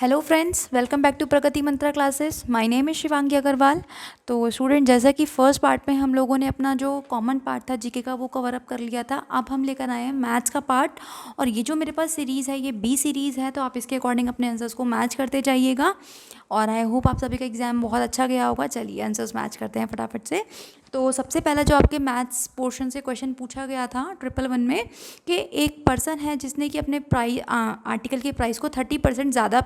Hello friends, welcome back to Pragati Mantra classes. My name is Shivangi Agarwal. तो student, जैसा कि first part में हम लोगों ने अपना जो कॉमन पार्ट था जीके का वो कवर अप कर लिया था। अब हम लेकर आए हैं मैथ्स का पार्ट। और ये जो मेरे पास सीरीज़ है ये बी सीरीज़ है, तो आप इसके अकॉर्डिंग अपने आंसर्स को मैच करते जाइएगा। और आई होप आप सभी का एग्ज़ाम बहुत अच्छा गया होगा। चलिए आंसर्स मैच करते हैं फटाफट से। तो सबसे पहला जो आपके मैथ्स पोर्शन से क्वेश्चन पूछा गया था 111 में कि एक पर्सन है जिसने कि अपने आर्टिकल के प्राइस को 30% ज़्यादा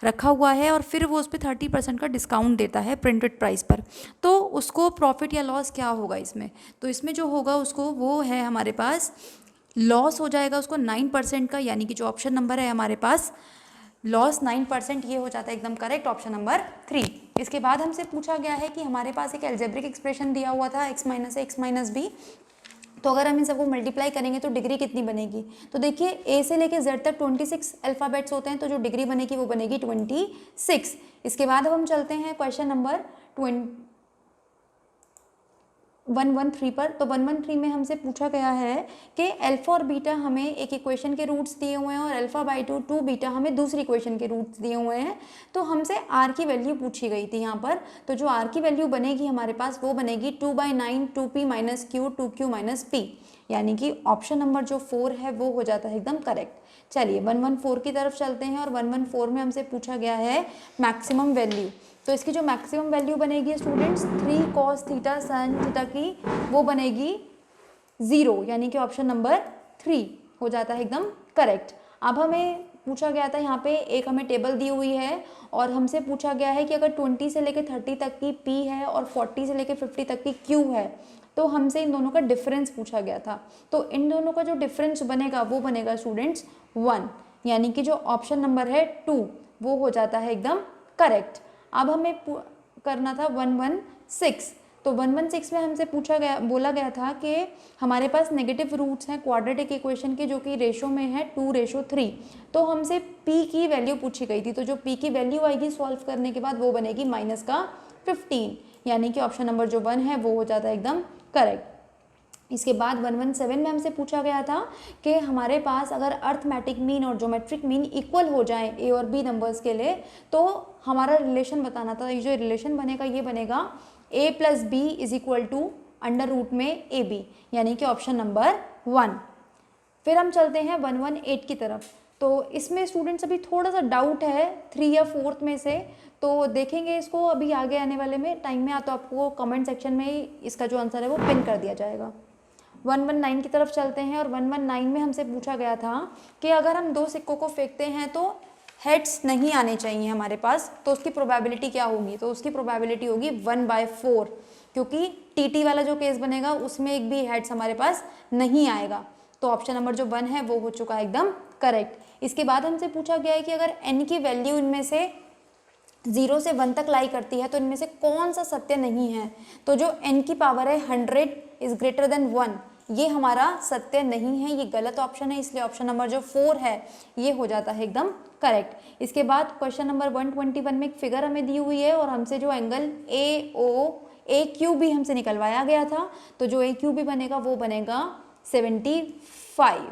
रखा हुआ है और फिर वो उस पर 30% का डिस्काउंट देता है प्रिंटेड प्राइस पर, तो उसको प्रॉफिट या लॉस क्या होगा इसमें। तो इसमें जो होगा उसको वो है हमारे पास लॉस हो जाएगा उसको 9% का, यानी कि जो ऑप्शन नंबर है हमारे पास लॉस 9%, ये हो जाता है एकदम करेक्ट ऑप्शन नंबर 3। इसके बाद हमसे पूछा गया है कि हमारे पास एक एल्जेब्रिक एक्सप्रेशन दिया हुआ था x माइनस ए एक्स माइनस बी, तो अगर हम इन सबको मल्टीप्लाई करेंगे तो डिग्री कितनी बनेगी। तो देखिए ए से लेके जेड तक 26 अल्फ़ाबेट्स होते हैं, तो जो डिग्री बनेगी वो बनेगी 26। इसके बाद अब हम चलते हैं क्वेश्चन नंबर 113 पर। तो 113 में हमसे पूछा गया है कि अल्फा और बीटा हमें एक इक्वेशन के रूट्स दिए हुए हैं और अल्फा बाई टू बीटा हमें दूसरी इक्वेशन के रूट्स दिए हुए हैं। तो हमसे आर की वैल्यू पूछी गई थी यहाँ पर। तो जो आर की वैल्यू बनेगी हमारे पास वो बनेगी 2/9 2p minus Q 2q minus p, यानी कि ऑप्शन नंबर जो 4 है वो हो जाता है एकदम करेक्ट। चलिए 114 की तरफ चलते हैं और 114 में हमसे पूछा गया है मैक्सिमम वैल्यू। तो इसकी जो मैक्सिमम वैल्यू बनेगी students 3 cos theta sin theta की वो बनेगी 0, यानी कि ऑप्शन नंबर 3 हो जाता है एकदम करेक्ट। अब हमें पूछा गया था यहाँ पे एक हमें टेबल दी हुई है और हमसे पूछा गया है कि अगर 20 से लेकर 30 तक की P है और 40 से लेकर 50 तक की Q है, तो हमसे इन दोनों का डिफरेंस पूछा गया था। तो इन दोनों का जो डिफरेंस बनेगा वो बनेगा स्टूडेंट्स 1, यानी कि जो ऑप्शन नंबर है 2 वो हो जाता है एकदम करेक्ट। अब हमें करना था 116। तो 116 में हमसे बोला गया था कि हमारे पास नेगेटिव रूट्स हैं क्वाड्रेटिक इक्वेशन के, जो कि रेशो में है 2:3। तो हमसे p की वैल्यू पूछी गई थी, तो जो p की वैल्यू आएगी सॉल्व करने के बाद वो बनेगी -15, यानी कि ऑप्शन नंबर जो 1 है वो हो जाता है एकदम करेक्ट। इसके बाद 117 में हमसे पूछा गया था कि हमारे पास अगर अर्थमेटिक मीन और ज्योमेट्रिक मीन इक्वल हो जाएं ए और बी नंबर्स के लिए, तो हमारा रिलेशन बताना था। ये जो रिलेशन बनेगा ये बनेगा a plus B is equal to under root में ए बी, यानी कि ऑप्शन नंबर 1। फिर हम चलते हैं 118 की तरफ। तो इसमें स्टूडेंट्स अभी थोड़ा सा डाउट है 3 या 4 में से, तो देखेंगे इसको अभी आगे आने वाले में टाइम में, तो आपको कमेंट सेक्शन में ही इसका जो आंसर है वो पिन कर दिया जाएगा। 119 की तरफ चलते हैं और 119 में हमसे पूछा गया था कि अगर हम 2 सिक्कों को फेंकते हैं तो हेड्स नहीं आने चाहिए हमारे पास, तो उसकी प्रोबेबिलिटी क्या होगी। तो उसकी प्रोबेबिलिटी होगी 1/4, क्योंकि टीटी वाला जो केस बनेगा उसमें एक भी हेड्स हमारे पास नहीं आएगा। तो ऑप्शन नंबर जो 1 है वो हो चुका है एकदम करेक्ट। इसके बाद हमसे पूछा गया है कि अगर n की वैल्यू इनमें से 0 से 1 तक लाई करती है तो इनमें से कौन सा सत्य नहीं है। तो जो n की पावर है 100 इज ग्रेटर देन 1, ये हमारा सत्य नहीं है, ये गलत ऑप्शन है, इसलिए ऑप्शन नंबर जो 4 है ये हो जाता है एकदम करेक्ट। इसके बाद क्वेश्चन नंबर 121 में एक फिगर हमें दी हुई है और हमसे जो एंगल ए क्यू भी हमसे निकलवाया गया था, तो जो ए क्यू भी बनेगा वो बनेगा 75,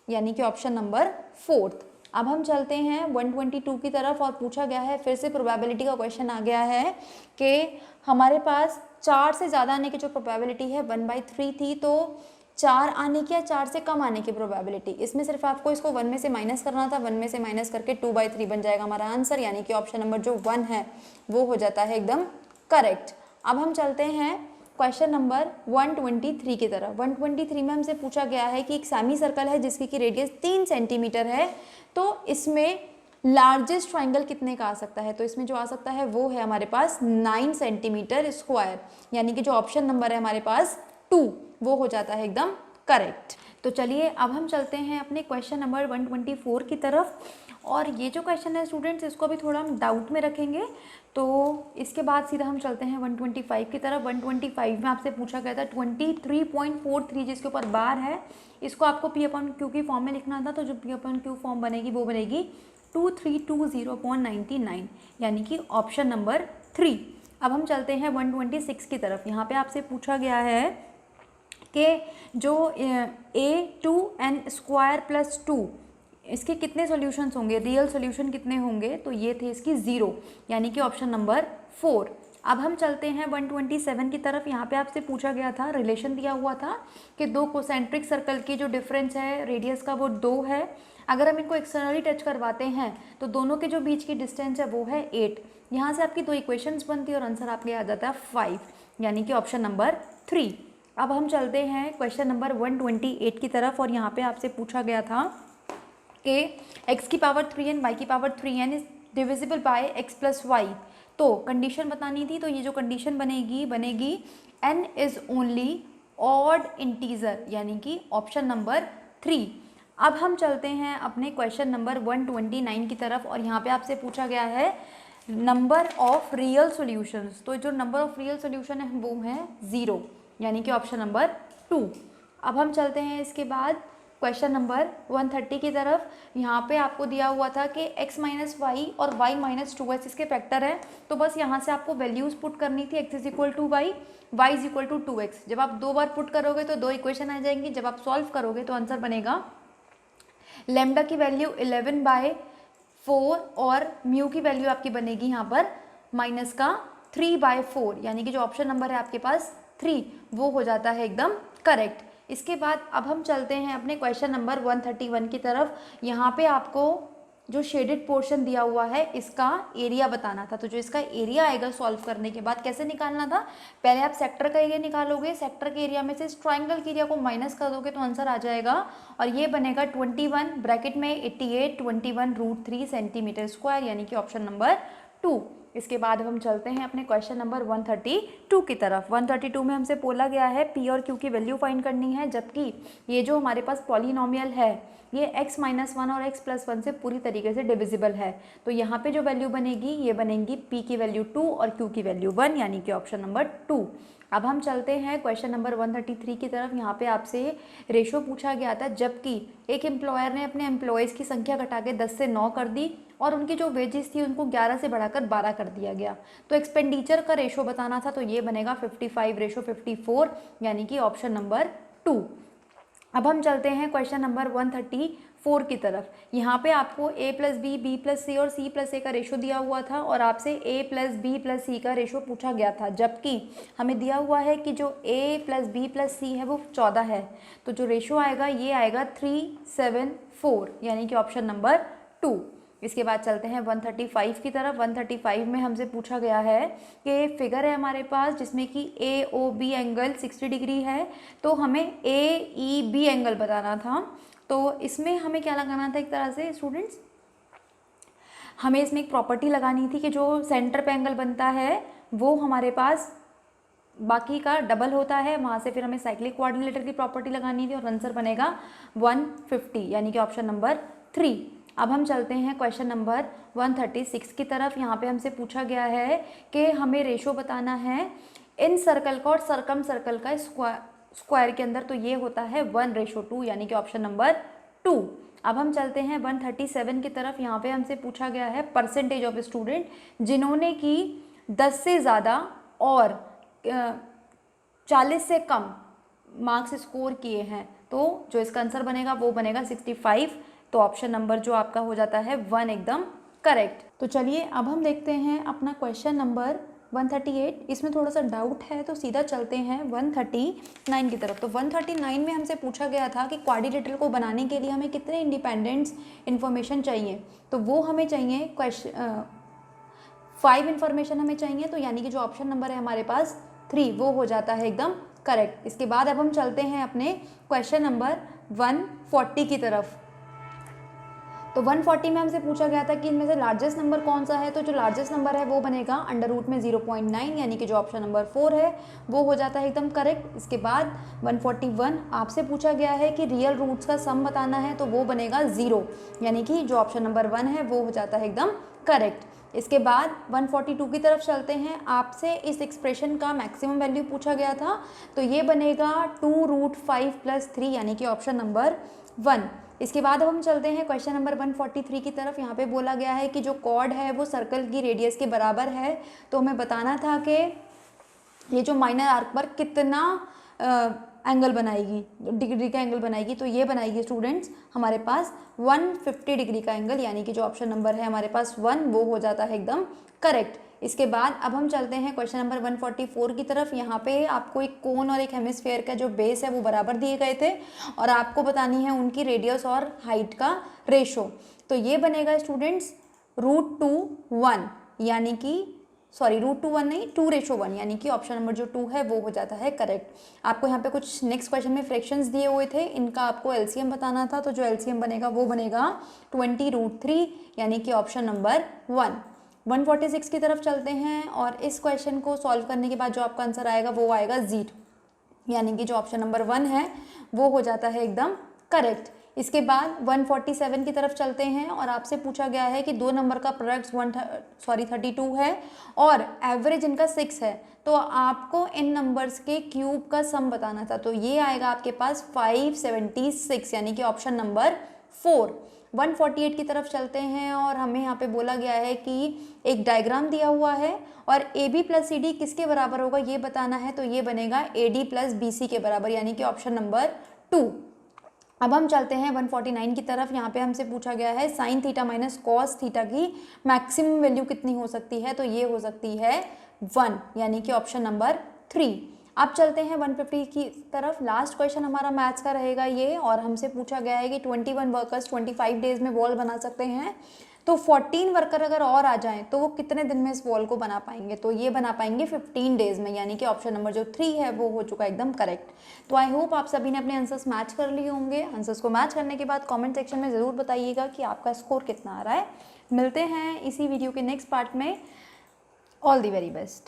यानी कि ऑप्शन नंबर 4। अब हम चलते हैं 122 की तरफ और पूछा गया है फिर से प्रोबेबिलिटी का क्वेश्चन आ गया है कि हमारे पास 4 से ज़्यादा आने की जो प्रोबेबिलिटी है 1/3 थी, तो 4 आने की या 4 से कम आने की प्रोबेबिलिटी, इसमें सिर्फ आपको इसको 1 में से माइनस करना था। 1 में से माइनस करके 2/3 बन जाएगा हमारा आंसर, यानी कि ऑप्शन नंबर जो 1 है वो हो जाता है एकदम करेक्ट। अब हम चलते हैं क्वेश्चन नंबर 123 की तरफ। 123 में हमसे पूछा गया है कि एक सेमी सर्कल है जिसकी की रेडियस 3 सेंटीमीटर है, तो इसमें लार्जेस्ट ट्राइंगल कितने का आ सकता है। तो इसमें जो आ सकता है वो है हमारे पास 9 सेंटीमीटर स्क्वायर, यानी कि जो ऑप्शन नंबर है हमारे पास 2 वो हो जाता है एकदम करेक्ट। तो चलिए अब हम चलते हैं अपने क्वेश्चन नंबर 124 की तरफ। और ये जो क्वेश्चन है स्टूडेंट्स इसको भी थोड़ा हम डाउट में रखेंगे, तो इसके बाद सीधा हम चलते हैं 125 की तरफ। 125 में आपसे पूछा गया था 23.43 जिसके ऊपर बार है, इसको आपको P/Q की फॉर्म में लिखना था। तो जो P/Q फॉर्म बनेगी वो बनेगी 2320.99, यानी कि ऑप्शन नंबर 3। अब हम चलते हैं 126 की तरफ। यहाँ पे आपसे पूछा गया है कि जो a2n² + 2 इसके कितने सॉल्यूशंस होंगे, रियल सॉल्यूशन कितने होंगे, तो ये थे इसकी 0, यानी कि ऑप्शन नंबर 4। अब हम चलते हैं 127 की तरफ। यहाँ पे आपसे पूछा गया था, रिलेशन दिया हुआ था कि दो कोसेंट्रिक सर्कल की जो डिफरेंस है रेडियस का वो 2 है। अगर हम इनको एक्सटर्नली टच करवाते हैं तो दोनों के जो बीच की डिस्टेंस है वो है 8। यहाँ से आपकी 2 इक्वेशंस बनती है और आंसर आपके आ जाता है 5, यानी कि ऑप्शन नंबर 3। अब हम चलते हैं क्वेश्चन नंबर 128 की तरफ, और यहाँ पे आपसे पूछा गया था कि x की पावर 3n y की power 3n is divisible by x plus y. तो कंडीशन बतानी थी, तो ये जो कंडीशन बनेगी n is only odd integer, यानी कि ऑप्शन नंबर 3। अब हम चलते हैं अपने क्वेश्चन नंबर 129 की तरफ, और यहाँ पे आपसे पूछा गया है नंबर ऑफ रियल सॉल्यूशंस। तो जो नंबर ऑफ रियल सॉल्यूशन है वो है 0, यानी कि ऑप्शन नंबर 2। अब हम चलते हैं इसके बाद क्वेश्चन नंबर 130 की तरफ। यहाँ पे आपको दिया हुआ था कि x माइनस वाई और y माइनस 2x इसके फैक्टर है। तो बस यहाँ से आपको वैल्यूज़ पुट करनी थी, x is equal to y, y is equal to 2x। जब आप 2 बार पुट करोगे तो 2 इक्वेशन आ जाएंगी। जब आप सॉल्व करोगे तो आंसर बनेगा लेमडा की वैल्यू 11/4 और म्यू की वैल्यू आपकी बनेगी यहाँ पर माइनस का 3/4, यानी कि जो ऑप्शन नंबर है आपके पास 3 वो हो जाता है एकदम करेक्ट। इसके बाद अब हम चलते हैं अपने क्वेश्चन नंबर 131 की तरफ। यहाँ पे आपको जो शेडेड पोर्शन दिया हुआ है इसका एरिया बताना था। तो जो इसका एरिया आएगा सॉल्व करने के बाद कैसे निकालना था, पहले आप सेक्टर का एरिया निकालोगे, सेक्टर के एरिया में से इस ट्राइंगल के एरिया को माइनस कर दोगे तो आंसर आ जाएगा, और ये बनेगा 21 ब्रैकेट में 88 21√3 सेंटीमीटर स्क्वायर, यानी कि ऑप्शन नंबर 2। इसके बाद हम चलते हैं अपने क्वेश्चन नंबर 132 की तरफ। 132 में हमसे बोला गया है पी और क्यू की वैल्यू फाइंड करनी है, जबकि ये जो हमारे पास पॉलिनोमियल है ये x माइनस 1 और x प्लस 1 से पूरी तरीके से डिविजिबल है। तो यहाँ पे जो वैल्यू बनेगी ये बनेगी p की वैल्यू 2 और q की वैल्यू 1, यानी कि ऑप्शन नंबर 2। अब हम चलते हैं क्वेश्चन नंबर 133 की तरफ। यहाँ पे आपसे रेशो पूछा गया था, जबकि एक एम्प्लॉयर ने अपने एम्प्लॉयज़ की संख्या घटा के 10 से 9 कर दी और उनकी जो वेजेस थी उनको 11 से बढ़ाकर 12 कर दिया गया। तो एक्सपेंडिचर का रेशो बताना था, तो ये बनेगा 55:54, यानी कि ऑप्शन नंबर 2। अब हम चलते हैं क्वेश्चन नंबर 134 की तरफ। यहाँ पे आपको a plus B, B plus C और c प्लस ए का रेशो दिया हुआ था, और आपसे a प्लस बी प्लस सी का रेशो पूछा गया था, जबकि हमें दिया हुआ है कि जो a प्लस बी प्लस सी है वो 14 है। तो जो रेशो आएगा ये आएगा 3:7:4, यानी कि ऑप्शन नंबर 2। इसके बाद चलते हैं 135 की तरफ। 135 में हमसे पूछा गया है कि फिगर है हमारे पास जिसमें कि AOB एंगल 60 डिग्री है, तो हमें AEB एंगल बताना था। तो इसमें हमें क्या लगाना था, एक तरह से स्टूडेंट्स हमें इसमें एक प्रॉपर्टी लगानी थी कि जो सेंटर पे एंगल बनता है वो हमारे पास बाकी का डबल होता है। वहाँ से फिर हमें साइक्लिक कोऑर्डिनेटर की प्रॉपर्टी लगानी थी और आंसर बनेगा 150, यानी कि ऑप्शन नंबर 3। अब हम चलते हैं क्वेश्चन नंबर 136 की तरफ। यहाँ पे हमसे पूछा गया है कि हमें रेशो बताना है इन सर्कल का और सर्कम सर्कल का स्क्वायर के अंदर, तो ये होता है 1:2, यानी कि ऑप्शन नंबर 2। अब हम चलते हैं 137 की तरफ। यहाँ पे हमसे पूछा गया है परसेंटेज ऑफ स्टूडेंट जिन्होंने कि 10 से ज़्यादा और 40 से कम मार्क्स स्कोर किए हैं। तो जो इसका आंसर बनेगा वो बनेगा 65। तो ऑप्शन नंबर जो आपका हो जाता है 1 एकदम करेक्ट। तो चलिए अब हम देखते हैं अपना क्वेश्चन नंबर 138। इसमें थोड़ा सा डाउट है तो सीधा चलते हैं 139 की तरफ। तो 139 में हमसे पूछा गया था कि क्वाड्रिलेटरल को बनाने के लिए हमें कितने इंडिपेंडेंट्स इन्फॉर्मेशन चाहिए, तो वो हमें चाहिए 5 इन्फॉर्मेशन हमें चाहिए, तो यानी कि जो ऑप्शन नंबर है हमारे पास 3 वो हो जाता है एकदम करेक्ट। इसके बाद अब हम चलते हैं अपने क्वेश्चन नंबर 140 की तरफ। तो 140 में हमसे पूछा गया था कि इनमें से लार्जेस्ट नंबर कौन सा है, तो जो लार्जेस्ट नंबर है वो बनेगा अंडर रूट में 0.9, यानी कि जो ऑप्शन नंबर 4 है वो हो जाता है एकदम करेक्ट। इसके बाद 141 आपसे पूछा गया है कि रियल रूट्स का सम बताना है, तो वो बनेगा 0, यानी कि जो ऑप्शन नंबर 1 है वो हो जाता है एकदम करेक्ट। इसके बाद 142 की तरफ चलते हैं। आपसे इस एक्सप्रेशन का मैक्सिमम वैल्यू पूछा गया था, तो ये बनेगा 2√5 + 3, यानी कि ऑप्शन नंबर 1। इसके बाद हम चलते हैं क्वेश्चन नंबर 143 की तरफ। यहाँ पे बोला गया है कि जो कॉर्ड है वो सर्कल की रेडियस के बराबर है, तो हमें बताना था कि ये जो माइनर आर्क पर कितना एंगल बनाएगी, डिग्री का एंगल बनाएगी, तो ये बनाएगी स्टूडेंट्स हमारे पास 150 डिग्री का एंगल, यानी कि जो ऑप्शन नंबर है हमारे पास 1 वो हो जाता है एकदम करेक्ट। इसके बाद अब हम चलते हैं क्वेश्चन नंबर 144 की तरफ। यहाँ पे आपको एक कोन और एक हेमिस्फेयर का जो बेस है वो बराबर दिए गए थे और आपको बतानी है उनकी रेडियस और हाइट का रेशो। तो ये बनेगा स्टूडेंट्स √2 1, यानी कि √2 1 नहीं, 2:1, यानी कि ऑप्शन नंबर जो 2 है वो हो जाता है करेक्ट। आपको यहाँ पे कुछ नेक्स्ट क्वेश्चन में फ्रैक्शंस दिए हुए थे, इनका आपको एलसीएम बताना था, तो जो एलसीएम बनेगा वो बनेगा 20√3, यानी कि ऑप्शन नंबर 1। 146 की तरफ चलते हैं और इस क्वेश्चन को सॉल्व करने के बाद जो आपका आंसर आएगा वो आएगा 0, यानी कि जो ऑप्शन नंबर 1 है वो हो जाता है एकदम करेक्ट। इसके बाद 147 की तरफ चलते हैं और आपसे पूछा गया है कि दो नंबर का प्रोडक्ट 32 है और एवरेज इनका 6 है, तो आपको इन नंबर्स के क्यूब का सम बताना था। तो ये आएगा आपके पास 576, यानी कि ऑप्शन नंबर 4। 148 की तरफ चलते हैं और हमें यहाँ पे बोला गया है कि एक डायग्राम दिया हुआ है और AB + CD किसके बराबर होगा ये बताना है, तो ये बनेगा AD + BC के बराबर, यानी कि ऑप्शन नंबर 2। अब हम चलते हैं 149 की तरफ। यहाँ पे हमसे पूछा गया है sin θ - cos θ की मैक्सिमम वैल्यू कितनी हो सकती है, तो ये हो सकती है 1, यानी कि ऑप्शन नंबर 3। अब चलते हैं 150 की तरफ। लास्ट क्वेश्चन हमारा मैथ्स का रहेगा ये, और हमसे पूछा गया है कि 21 वर्कर्स 25 डेज में वॉल बना सकते हैं, तो 14 वर्कर अगर और आ जाएं तो वो कितने दिन में इस वॉल को बना पाएंगे, तो ये बना पाएंगे 15 डेज में, यानी कि ऑप्शन नंबर जो 3 है वो हो चुका है एकदम करेक्ट। तो आई होप आप सभी ने अपने आंसर्स मैच कर लिए होंगे। आंसर्स को मैच करने के बाद कमेंट सेक्शन में ज़रूर बताइएगा कि आपका स्कोर कितना आ रहा है। मिलते हैं इसी वीडियो के नेक्स्ट पार्ट में। All the very best.